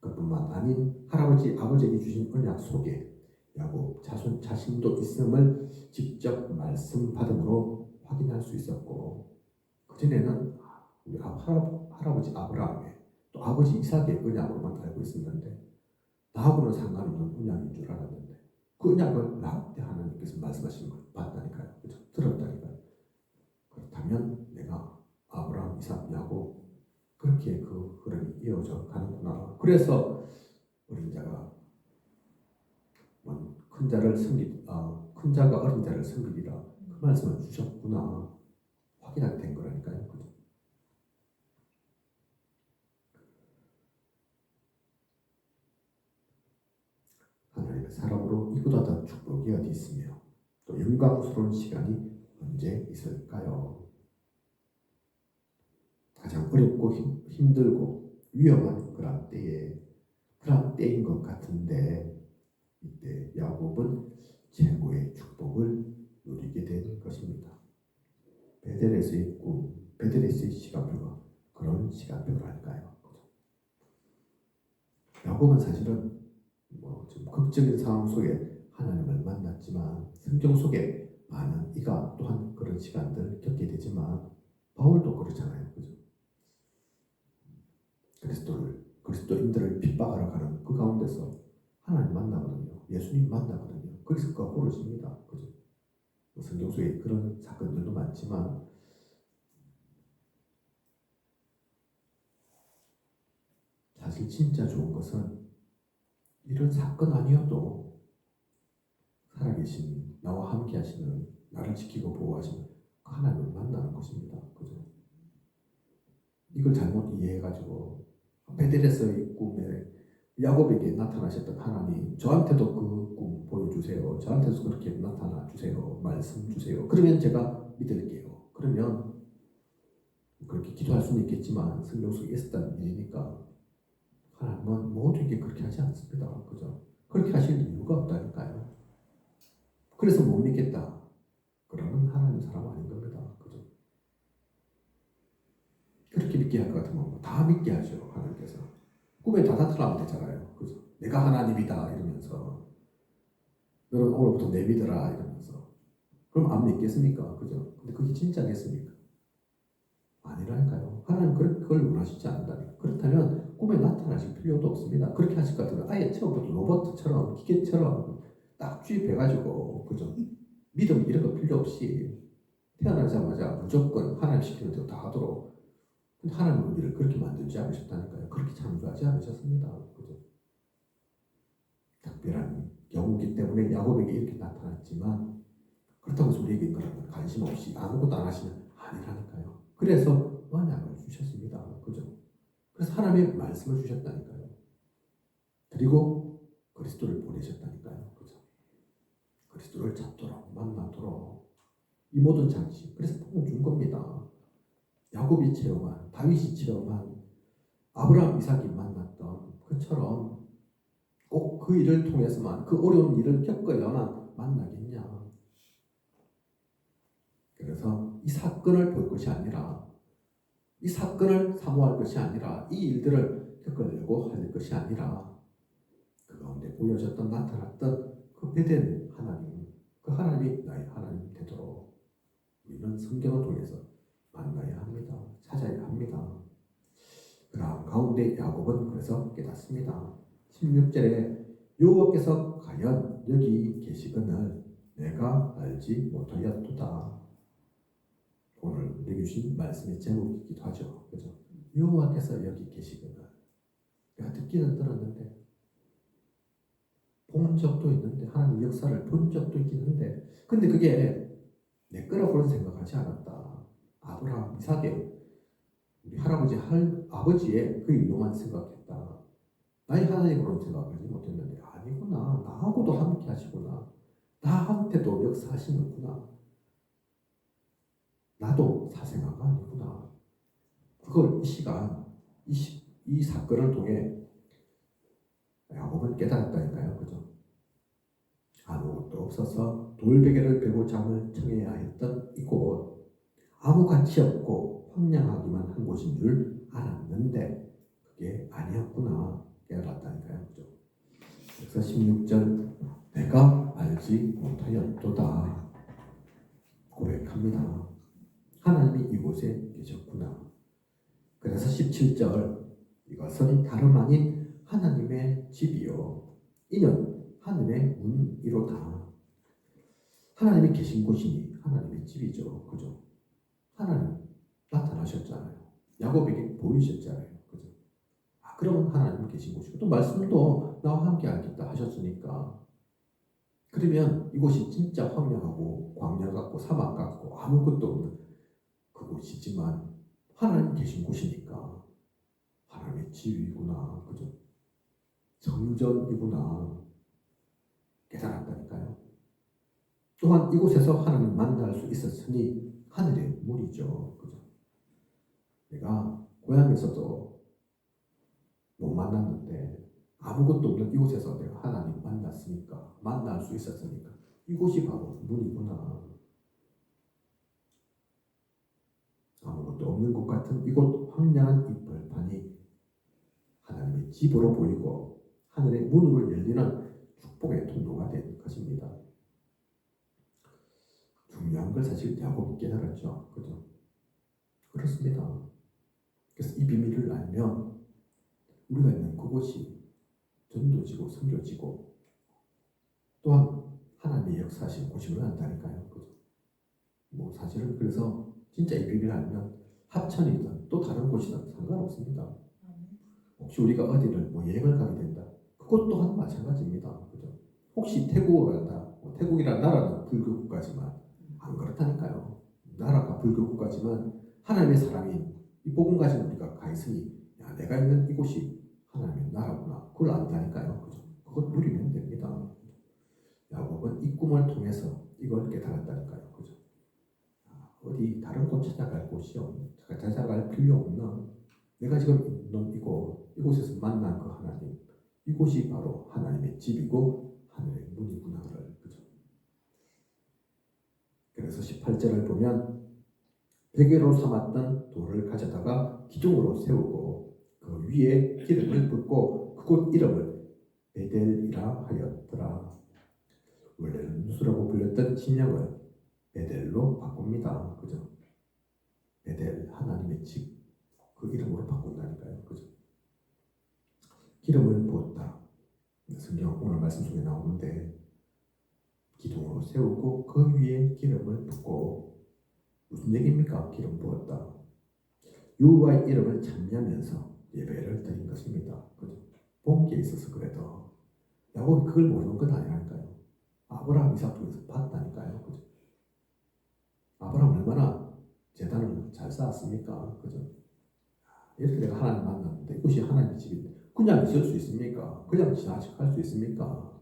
그뿐만 아닌 할아버지, 아버지에게 주신 언약 속에 야곱 자신도 있음을 직접 말씀 받음으로 확인할 수 있었고 그전에는 우리 할아버지 아브라함의 또 아버지 이삭의 언약으로만 알고 있었는데 나하고는 상관없는 언약인 줄 알았는데 그 언약을 나한테 하나님께서 말씀하시는 걸 봤다니까요. 그렇죠? 들었다니까요. 그렇다면 내가 아브라함, 이삭, 야곱 그렇게 그 흐름이 이어져 가는구나. 그래서 어린 자가 큰 자를 큰 자가 어린 자를 섬기리라 그 말씀을 주셨구나 확인하게 된 거라니까요. 그죠? 하나님의 사람으로 이보다 더 축복이 어디 있으며 또 영광스러운 시간이 언제 있을까요? 가장 어렵고 힘들고 위험한 그런 때인 것 같은데 이때 야곱은 최고의 축복을 누리게 된 것입니다. 베델에서의 꿈, 베델에서의 시간표가 그런 시간표라니까요. 야곱은 사실은 좀 극적인 상황 속에 하나님을 만났지만 성경 속에 많은 이가 또한 그런 시간들 겪게 되지만 바울도 그렇잖아요. 그죠? 그리스도인들을 핍박하러 가는 그 가운데서 하나님 만나거든요. 예수님 만나거든요. 거기서 그가 고르십니다. 그죠? 성경 속에 그런 사건들도 많지만 사실 진짜 좋은 것은 이런 사건 아니어도 살아계신 나와 함께 하시는, 나를 지키고 보호하시는 그 하나님을 만나는 것입니다. 그죠? 이걸 잘못 이해해가지고 베델에서의 꿈에 야곱에게 나타나셨던 하나님, 저한테도 그 꿈 보여주세요. 저한테도 그렇게 나타나 주세요. 말씀 주세요. 그러면 제가 믿을게요. 그러면 그렇게 기도할 수는 있겠지만 성경 속에 있었다는 일이니까 하나님은 모두에게 그렇게 하지 않습니다. 그죠? 그렇게 하실 이유가 없다니까요. 그래서 못 믿겠다. 그러면 하나님 사람 아닌 겁니다. 그죠? 그렇게 믿게 할 것 같으면 다 믿게 하죠. 하나님께서. 꿈에 다 나타나면 되잖아요. 그죠? 내가 하나님이다 이러면서 너는 오늘부터 내 믿어라 이러면서 그럼 안 믿겠습니까? 그죠? 근데 그게 진짜겠습니까? 아니라니까요. 하나님 그걸 원하시지 않는다니까. 그렇다면 꿈에 나타나실 필요도 없습니다. 그렇게 하실 것 같으면 아예 처음부터 로봇처럼 기계처럼 딱 주입해가지고 그죠? 믿음 이런 거 필요 없이 태어나자마자 무조건 하나님 시키는 대로 다 하도록. 근데 하나님은 우리를 그렇게 만들지 않으셨다니까요. 그렇게 창조하지 않으셨습니다. 그죠? 특별한 경우기 때문에 야곱에게 이렇게 나타났지만 그렇다고 해서 우리에게 그런 관심 없이 아무것도 안 하시면 아니라니까요. 그래서 언약을 주셨습니다. 그죠? 그래서 하나님의 말씀을 주셨다니까요. 그리고 그리스도를 보내셨다니까요. 그죠? 그리스도를 찾도록 만나도록 이 모든 장치. 그래서 복을 준 겁니다. 야곱이 체험한, 다윗이 체험한, 아브라함, 이삭이 만났던 것처럼 꼭 그 일을 통해서만, 그 어려운 일을 겪어야만 만나겠냐. 그래서 이 사건을 볼 것이 아니라, 이 사건을 사모할 것이 아니라, 이 일들을 겪으려고 할 것이 아니라, 그 가운데 보여졌던, 나타났던 그 베델 하나님, 그 하나님이 나의 하나님 되도록 우리는 성경을 통해서 만나야 합니다. 찾아야 합니다. 그러한 가운데 야곱은 그래서 깨닫습니다. 16절에 여호와께서 과연 여기 계시거늘 내가 알지 못하였도다. 오늘 우리 주신 말씀의 제목이기도 하죠. 그죠? 여호와께서 여기 계시거늘 내가 듣기는 들었는데 본 적도 있는데 하나님 역사를 본 적도 있긴 한데 근데 그게 내 거라고는 생각하지 않았다. 아브라함, 이삭의 우리 할아버지, 아버지의 그 일로만 생각했다. 나의 하나님으로는 생각하지 못했는데 아니구나. 나하고도 함께 하시구나. 나한테도 역사하시는구나. 나도 사생아가 아니구나. 그걸 이 시간, 이 사건을 통해 야곱은 깨달았다니까요. 그죠? 아무것도 없어서 돌베개를 베고 잠을 청해야 했던 이곳, 아무 가치 없고 황량하기만 한 곳인 줄 알았는데 그게 아니었구나 깨달았다니까요. 그죠? 그래서 16절 내가 알지 못하였도다 고백합니다. 하나님이 이곳에 계셨구나. 그래서 17절 이것은 다름 아닌 하나님의 집이요 이는 하늘의 문이로다. 하나님이 계신 곳이니 하나님의 집이죠. 그죠? 하나님 나타나셨잖아요. 야곱에게 보이셨잖아요. 그죠? 그러면 하나님 계신 곳이고 또 말씀도 나와 함께 하겠다 하셨으니까 그러면 이곳이 진짜 황량하고 광야 같고 사막 같고 아무것도 없는 그곳이지만 하나님 계신 곳이니까 하나님의 집이구나. 그죠? 성전이구나. 깨달았다니까요. 또한 이곳에서 하나님 만날 수 있었으니 하늘의 문이죠. 그죠? 내가 고향에서도 못 만났는데 아무것도 없는 이곳에서 내가 하나님 만났으니까 만날 수 있었으니까 이곳이 바로 문이구나. 아무것도 없는 것 같은 이곳 황량한 이 벌판이 하나님의 집으로 보이고 하늘의 문으로 열리는 축복의 통로가 된 것입니다. 중요한 걸 사실 야곱이 깨달았죠. 그죠? 그렇습니다. 그래서 이 비밀을 알면 우리가 있는 그곳이 전도지고 선교지고 또한 하나님의 역사하시는 곳임을 안다니까요. 그죠? 뭐 사실은 그래서 진짜 이 비밀을 알면 합천이든 또 다른 곳이든 상관없습니다. 혹시 우리가 어디를 뭐 여행을 가게 된다. 그것 또한 마찬가지입니다. 그죠? 혹시 태국을 간다. 뭐 태국이란 나라는 불교 국가지만 안 그렇다니까요. 나라가 불교 국가지만 하나님의 사람인 이 복음 가진 우리가 가 있으니 야, 내가 있는 이곳이 하나님의 나라구나. 그걸 안다니까요. 그죠? 그것 누리면 됩니다. 야곱은 이 꿈을 통해서 이걸 깨달았다니까요. 그죠? 어디 다른 곳 찾아갈 곳이요. 찾아갈 필요 없나? 내가 지금 있는 이곳에서 만난 그 하나님, 이곳이 바로 하나님의 집이고 하늘의 문이구나를. 그죠? 그래서 18절을 보면 베개로 삼았던 돌을 가져다가 기둥으로 세우고 그 위에 기름을 붓고 그곳 이름을 베델이라 하였더라. 원래는 누수라고 불렸던 지명을 베델로 바꿉니다. 그죠? 베델, 하나님의 집, 그 이름으로 바꾼다니까요. 그죠? 기름을 부었다. 성경 오늘 말씀 속에 나오는데 기둥으로 세우고 그 위에 기름을 붓고 무슨 얘기입니까? 기름 부었다. 여호와의 이름을 찬미하면서 예배를 드린 것입니다. 그죠? 본 게 있어서 그래도 야곱이 그걸 모르는 건 아니라니까요. 아브라함 이삭 통해서 봤다니까요. 그죠? 아브라함 얼마나 재단을 잘 쌓았습니까? 그죠? 이렇게 내가 하나님 만났는데 이것이 하나님의 집인데 그냥 있을 수 있습니까? 그냥 지나치게 할 수 있습니까?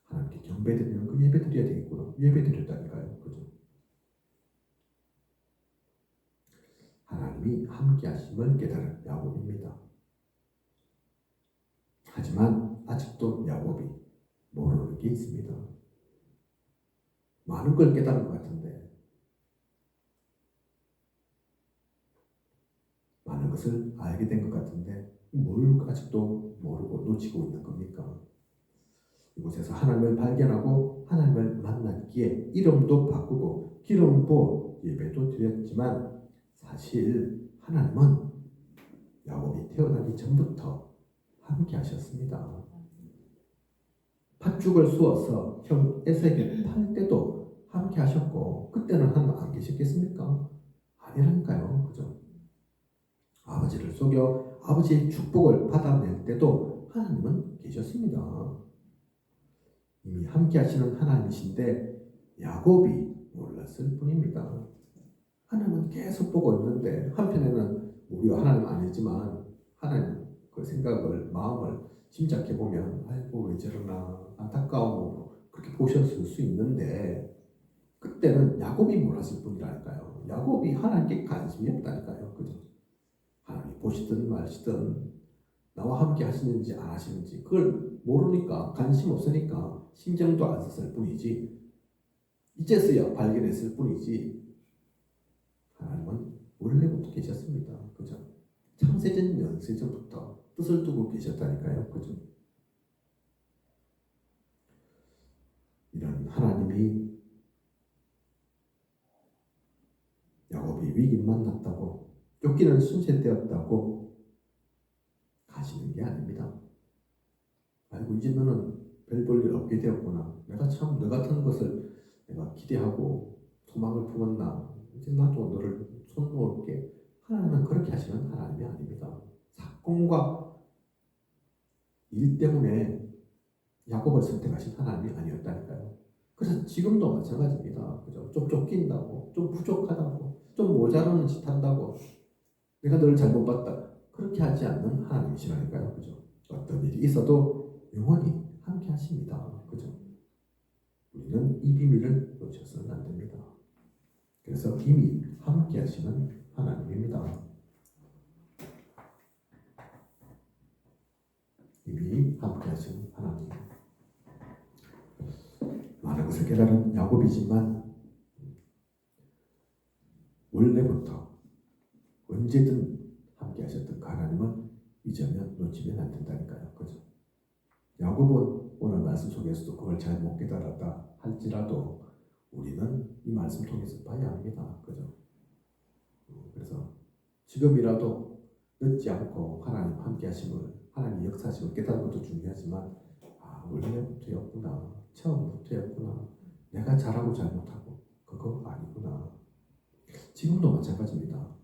하나님께 경배드리는 그 예배 드려야 되겠구나. 예배 드렸다니까요. 그죠? 하나님이 함께 하심을 깨달은 야곱입니다. 하지만 아직도 야곱이 모르는 게 있습니다. 많은 걸 깨달은 것 같은데 많은 것을 알게 된 것 같은데 뭘 아직도 모르고 놓치고 있는 겁니까? 이곳에서 하나님을 발견하고 하나님을 만났기에 이름도 바꾸고 기름도 예배도 드렸지만 사실 하나님은 야곱이 태어나기 전부터 함께 하셨습니다. 팥죽을 쑤어서 형 에서에게 팔 때도 함께 하셨고 그때는 하나님 안 계셨겠습니까? 아니라니까요. 그죠? 아버지를 속여 아버지의 축복을 받아낼 때도 하나님은 계셨습니다. 이미 함께 하시는 하나님이신데 야곱이 몰랐을 뿐입니다. 하나님은 계속 보고 있는데 한편에는 우리가 하나님 아니지만 하나님 그 생각을 마음을 짐작해 보면 아이고 왜 저러나 안타까움으로 그렇게 보셨을 수 있는데 그때는 야곱이 몰랐을 뿐이라니까요. 야곱이 하나님께 관심이 없다니까요. 그죠? 하나님 보시든 마시든 나와 함께 하시는지 안 하시는지 그걸 모르니까 관심 없으니까 신경도 안 썼을 뿐이지 이제서야 발견했을 뿐이지 하나님은 원래부터 계셨습니다. 그죠? 창세전 연세전부터 뜻을 두고 계셨다니까요. 그죠? 이런 하나님이 야곱이 위기 만났다고 쫓기는 순셋되었다고 가시는 게 아닙니다. 아이고 이제 너는 별 볼 일 없게 되었구나. 내가 참 너 같은 것을 내가 기대하고 소망을 품었나. 이제 나도 너를 손 놓을게. 하나님은 그렇게 하시는 하나님이 아닙니다. 사건과 일 때문에 야곱을 선택하신 하나님이 아니었다니까요. 그래서 지금도 마찬가지입니다. 그죠? 좀 쫓긴다고, 좀 부족하다고, 좀 모자라는 짓 한다고, 내가 너를 잘못 봤다. 그렇게 하지 않는 하나님이시라니까요. 그죠? 어떤 일이 있어도 영원히 함께 하십니다. 그죠? 우리는 이 비밀을 놓쳐서는 안 됩니다. 그래서 이미 함께 하시는 하나님입니다. 이미 함께 하시는 하나님. 많은 것을 깨달은 야곱이지만 원래부터 언제든 함께 하셨던 그 하나님은 잊으면 놓치면 안 된다니까요. 그죠? 야곱은 오늘 말씀 속에서도 그걸 잘 못 깨달았다 할지라도 우리는 이 말씀 통해서 봐야 합니다. 그죠? 그래서 지금이라도 늦지 않고 하나님 함께 하심을 하나님 역사심을 깨닫는 것도 중요하지만 원래부터였구나. 처음부터였구나. 내가 잘하고 잘못하고 그거 아니구나. 지금도 마찬가지입니다.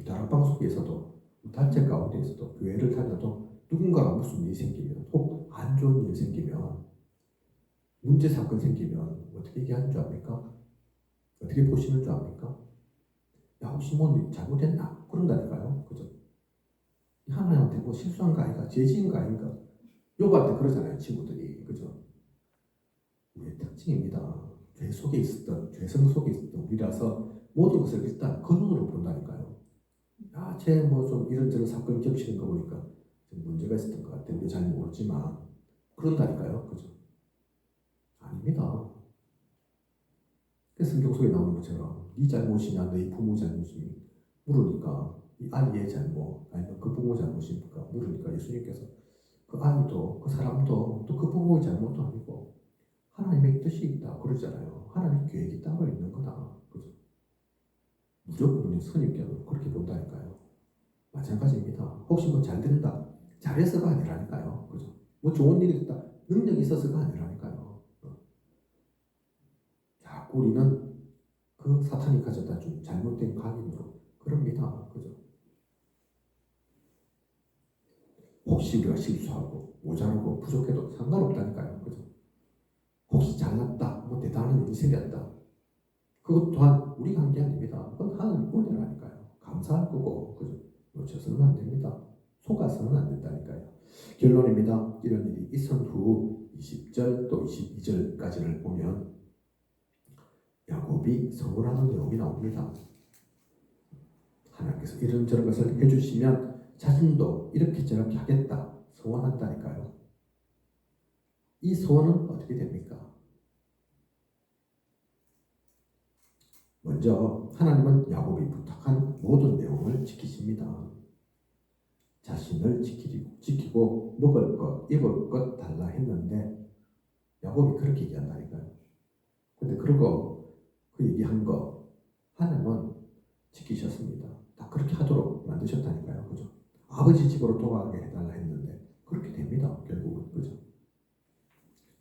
다락방 속에서도 단체 가운데에서도 교회를 다녀도 누군가가 무슨 일이 생기면 혹 안 좋은 일 생기면 문제 사건 생기면 어떻게 얘기하는 줄 압니까? 어떻게 보시는 줄 압니까? 야 혹시 뭐 잘못했나? 그런다니까요. 그죠? 하나님한테 뭐 실수한 거 아닌가? 죄 지은 거 아닌가? 욕할 때 그러잖아요. 친구들이. 그죠? 우리의 특징입니다. 죄 속에 있었던, 죄성 속에 있었던 우리라서 모든 것을 일단 그 눈으로 본다니까요. 아, 쟤 뭐 좀 이런저런 사건 겹치는 거 보니까 좀 문제가 있었던 것 같은데 잘 모르지만 그런다니까요. 그죠? 아닙니다. 그 성경 속에 나오는 것처럼 네 잘못이냐 너희 부모 잘못이니 물으니까 이 아이의 잘못 아니면 그 부모 잘못입니까? 물으니까 예수님께서 그 아이도 그 사람도 또 그 부모의 잘못도 아니고 하나님의 뜻이 있다 그러잖아요. 하나님의 계획이 따로 있는 거다. 그죠? 무조건 선입견으로 그렇게 본다니까요. 마찬가지입니다. 혹시 뭐 잘 된다, 잘해서가 아니라니까요. 그죠? 뭐 좋은 일이 있다, 능력이 있어서가 아니라니까요. 자꾸 우리는 그 사탄이 가져다 준 잘못된 각인으로 그럽니다. 그죠? 혹시 우리가 실수하고 모자라고 부족해도 상관없다니까요. 그죠? 혹시 잘났다, 뭐 대단한 일이 생겼다, 그것 또한 우리가 한 게 아닙니다. 그건 하나님 은혜라니까요. 감사할 거고, 그죠? 놓쳐서는 안 됩니다. 속아서는 안 된다니까요. 결론입니다. 이런 일이 있은 후 20절 또 22절까지를 보면 야곱이 서운하는 내용이 나옵니다. 하나님께서 이런저런 것을 해주시면 자신도 이렇게 저렇게 하겠다 소원한다니까요. 이 소원은 어떻게 됩니까? 먼저 하나님은 야곱이 부탁한 모든 내용을 지키십니다. 자신을 지키고 먹을 것, 입을 것 달라 했는데 야곱이 그렇게 얘기한다니까요. 근데 그러고 그 얘기한 거 하나님은 지키셨습니다. 다 그렇게 하도록 만드셨다니까요. 그죠? 아버지 집으로 돌아가게 해달라 했는데 그렇게 됩니다. 결국은. 그죠?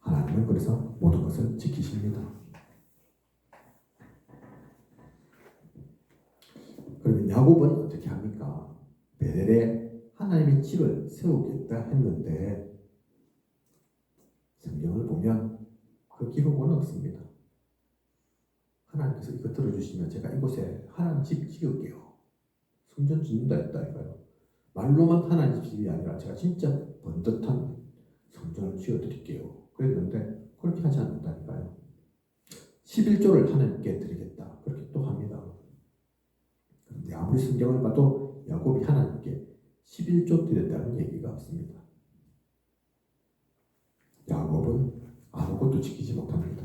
하나님은 그래서 모든 것을 지키십니다. 그러면 야곱은 어떻게 합니까? 베델에 하나님의 집을 세우겠다 했는데 성경을 보면 그 기록은 없습니다. 하나님께서 이거 들어주시면 제가 이곳에 하나님 집 지을게요. 성전 짓는다 했다니까요. 말로만 하나님 집이 아니라 제가 진짜 번듯한 성전을 지어드릴게요. 그랬는데 그렇게 하지 않는다니까요. 11조를 하나님께 드리겠다. 그렇게 또 합니다. 그런데 아무리 성경을 봐도 야곱이 하나님께 11조 드렸다는 얘기가 없습니다. 야곱은 아무것도 지키지 못합니다.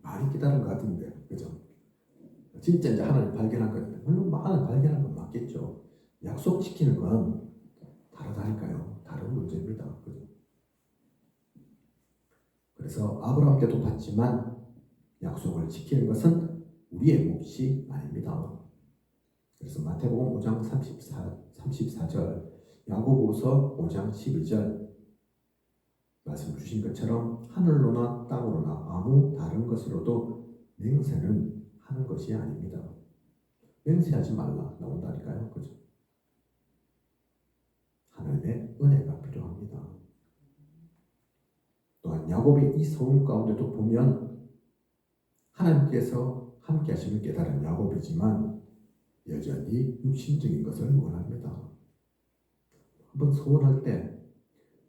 많이 깨달은 것 같은데, 그죠? 진짜 이제 하나님 발견한 거예요. 물론 하나님 발견한 건 맞겠죠. 약속 지키는 건 다르다니까요. 다른 문제입니다. 그죠? 그래서 아브라함께도 받지만 약속을 지키는 것은 우리의 몫이 아닙니다. 그래서 마태복음 5장 34절, 야고보서 5장 12절 말씀 주신 것처럼 하늘로나 땅으로나 아무 다른 것으로도 맹세는 하는 것이 아닙니다. 맹세하지 말라 나온다니까요. 그죠? 하나님의 은혜가 필요합니다. 또한 야곱의 이 소원 가운데도 보면 하나님께서 함께 하시는 깨달은 야곱이지만 여전히 육신적인 것을 원합니다. 한번 소원할 때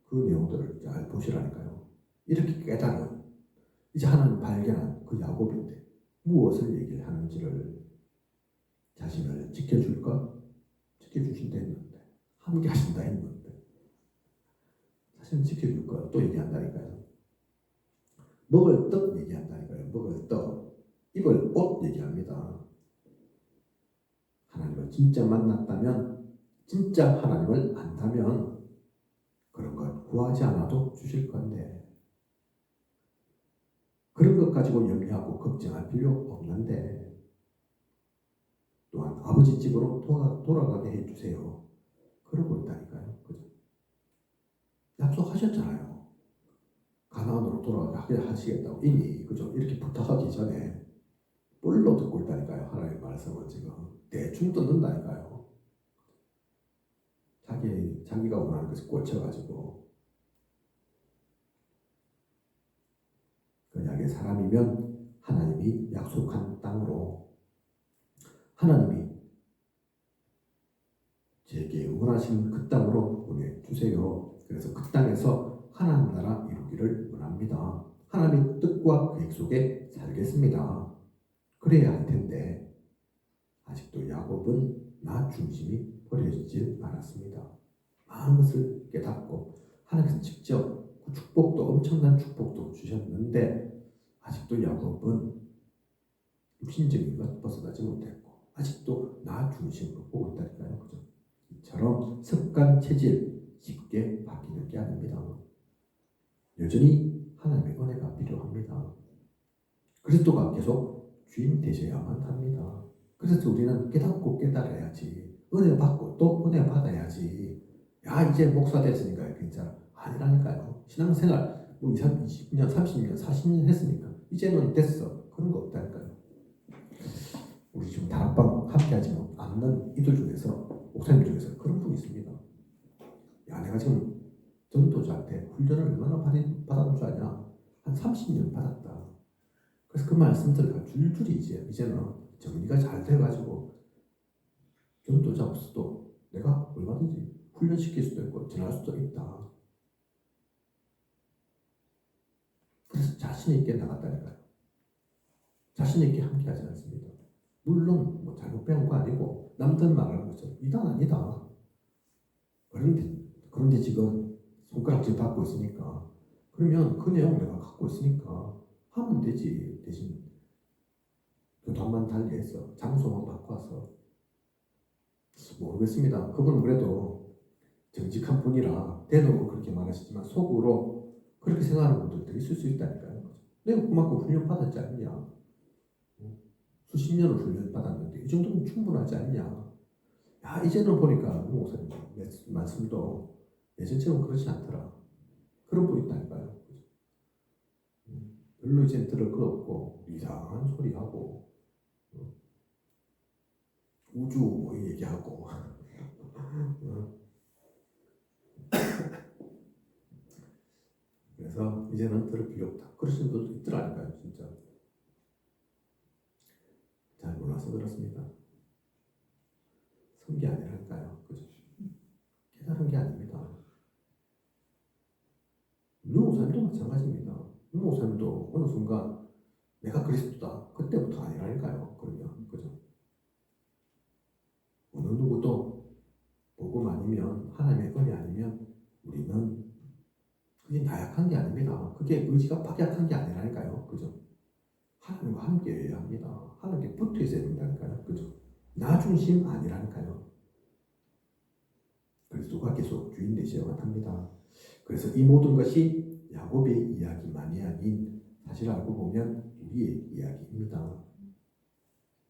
그 내용들을 잘 보시라니까요. 이렇게 깨달은 이제 하나님 발견한 그 야곱인데 무엇을 얘기를 하는지를 자신을 지켜줄까? 지켜주신다 했는데 함께 하신다 했는데 자신을 지켜줄까? 또 얘기한다니까요. 먹을 떡 얘기한다니까요. 먹을 떡, 입을 옷 얘기합니다. 하나님을 진짜 만났다면, 진짜 하나님을 안다면 그런 것 구하지 않아도 주실 건데 그런 것 가지고 염려하고 걱정할 필요 없는데 또한 아버지 집으로 돌아가게 해주세요. 그러고 있다니까요. 그죠? 약속하셨잖아요. 가나안으로 돌아가게 하시겠다고 이미 그죠? 이렇게 부탁하기 전에 뿔로 듣고 있다니까요. 하나님의 말씀은 지금 대충 듣는다니까요. 자기가 원하는 것에 꽂혀가지고 만약에 사람이면 하나님이 약속한 땅으로 하나님이 제게 원하시는 그 땅으로 보내주세요. 그래서 그 땅에서 하나님 나라 이루기를 원합니다. 하나님의 뜻과 계획 속에 살겠습니다. 그래야 할 텐데 아직도 야곱은 나 중심이 버려지질 않았습니다. 많은 것을 깨닫고 하나님께서 직접 그 축복도 엄청난 축복도 주셨는데 아직도 야곱은 육신적인 것 벗어나지 못했고 아직도 나 중심으로 보고 있다니까요. 그죠? 이처럼 습관, 체질 쉽게 바뀌는 게 아닙니다. 여전히 하나님의 은혜가 필요합니다. 그리스도가 계속 주인 되셔야만 합니다. 그래서 우리는 깨닫고 깨달아야지. 은혜 받고 또 은혜 받아야지. 야 이제 목사 됐으니까 괜찮아. 아니라니까요. 신앙생활 뭐 20년, 30년, 40년 했으니까 이제는 됐어. 그런 거 없다니까요. 우리 지금 다락방 함께하지 않는 이들 중에서 목사님 중에서 그런 분이 있습니다. 야 내가 지금 전도자한테 훈련을 얼마나 받았는 줄 아냐? 한 30년 받았다. 그래서 그 말씀들 줄줄이 이제는 정리가 잘 돼가지고 전도자 없어도 내가 얼마든지 훈련시킬 수도 있고 전할 수도 있다. 그래서 자신 있게 나갔다니까요. 자신 있게 함께하지 않습니다. 물론 뭐 잘못 배운 거 아니고 남들 말하는 것처럼 이다 아니다. 그런데 지금 손가락질 받고 있으니까 그러면 그 내용 내가 갖고 있으니까 하면 되지. 대신 교단만 달리해서 장소만 바꿔서 모르겠습니다. 그분은 그래도 정직한 분이라 대놓고 그렇게 말하시지만 속으로 그렇게 생각하는 분들도 있을 수 있다니까요. 내가 그만큼 훈련 받았지 않냐? 수십 년을 훈련 받았는데 이 정도면 충분하지 않냐? 야 이제는 보니까 목사님 말씀도 예전처럼 그렇지 않더라. 그런 분 있다니까요. 별로 이제 들을 거 없고 이상한 소리 하고 우주 뭐 얘기하고 그래서 이제는 들을 필요 없다. 그러시는 분도 있더라니까요. 진짜 잘 몰라서 그렇습니다. 선 게 아니랄까요. 그죠? 깨달은 게 아닙니다. 윤 목사님도 마찬가지입니다. 윤 목사님도 어느 순간 내가 그리스도다. 그때부터 아니라니까요. 그러면 그죠? 어느 누구도 복음 아니면 하나님의 은혜 아니면 우리는 그게 나약한 게 아닙니다. 그게 의지가 박약한 게 아니라니까요. 그죠? 하나님과 함께 해야 합니다. 하나님께 붙어 있어야 된다니까요. 그죠? 나 중심 아니라니까요. 그리스도가 계속 주인 되셔야만 합니다. 그래서 이 모든 것이 야곱의 이야기만이 아닌 사실 알고 보면 우리의 이야기입니다.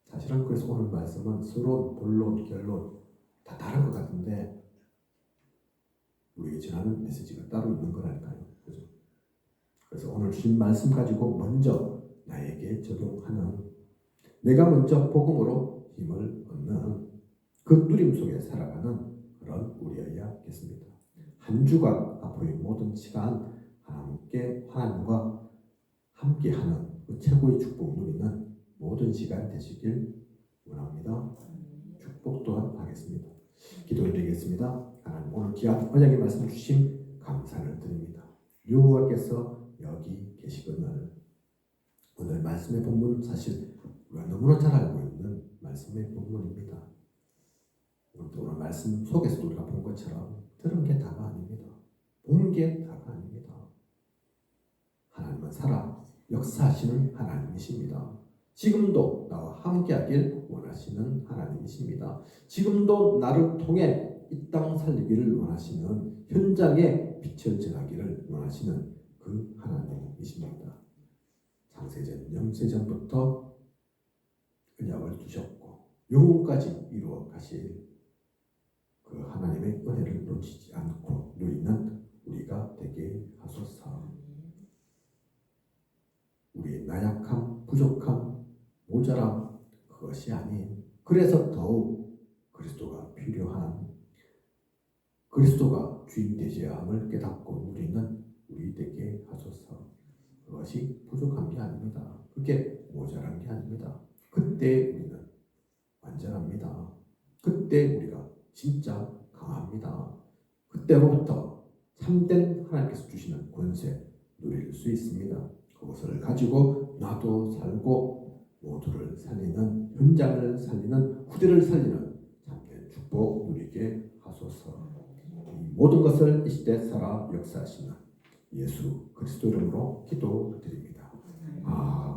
사실은 그래서 오늘 말씀은 서론, 본론, 결론 다 다른 것 같은데 우리에게 전하는 메시지가 따로 있는 거라니까요. 그죠? 그래서 오늘 주신 말씀 가지고 먼저 나에게 적용하는 내가 먼저 복음으로 힘을 얻는 그 누림 속에 살아가는 그런 우리여야겠습니다. 한 주간 앞으로의 모든 시간 하나님과 함께하는 그 최고의 축복 누리는 모든 시간 되시길 원합니다. 축복 또한 하겠습니다. 기도드리겠습니다. 하나님 오늘 귀한 언약의 말씀 주심 감사를 드립니다. 여호와께서 여기 계시거늘 오늘 말씀의 본문 사실 우리가 너무나 잘 알고 있는 말씀의 본문입니다. 오늘 말씀 속에서도 우리가 본 것처럼 들은 게 다가 아닙니다. 본 게 다가 아닙니다. 하나님은 살아 역사하시는 하나님이십니다. 지금도 나와 함께하길 원하시는 하나님이십니다. 지금도 나를 통해 이 땅 살리기를 원하시는 현장에 빛을 전하기를 원하시는 그 하나님이십니다. 창세전, 영세전부터 언약을 두셨고 영혼까지 이루어 가실 그 하나님의 은혜를 놓치지 않고 누리는 우리가 되게 하소서. 우리의 나약함, 부족함, 모자 모자람 그것이 아닌 그래서 더욱 그리스도가 필요한 그리스도가 주인 되셔야 함을 깨닫고 누리는 우리 되게 하소서. 그것이 부족한 게 아닙니다. 그게 모자란 게 아닙니다. 그때 우리는 완전합니다. 그때 우리가 진짜 강합니다. 그때로부터 참된 하나님께서 주시는 권세 누릴 수 있습니다. 그것을 가지고 나도 살고 모두를 살리는 현장을 살리는 후대를 살리는 참된 축복 누리게 하소서. 이 모든 것을 이 시대 살아 역사하시는 예수 그리스도 이름으로 기도드립니다. 아멘.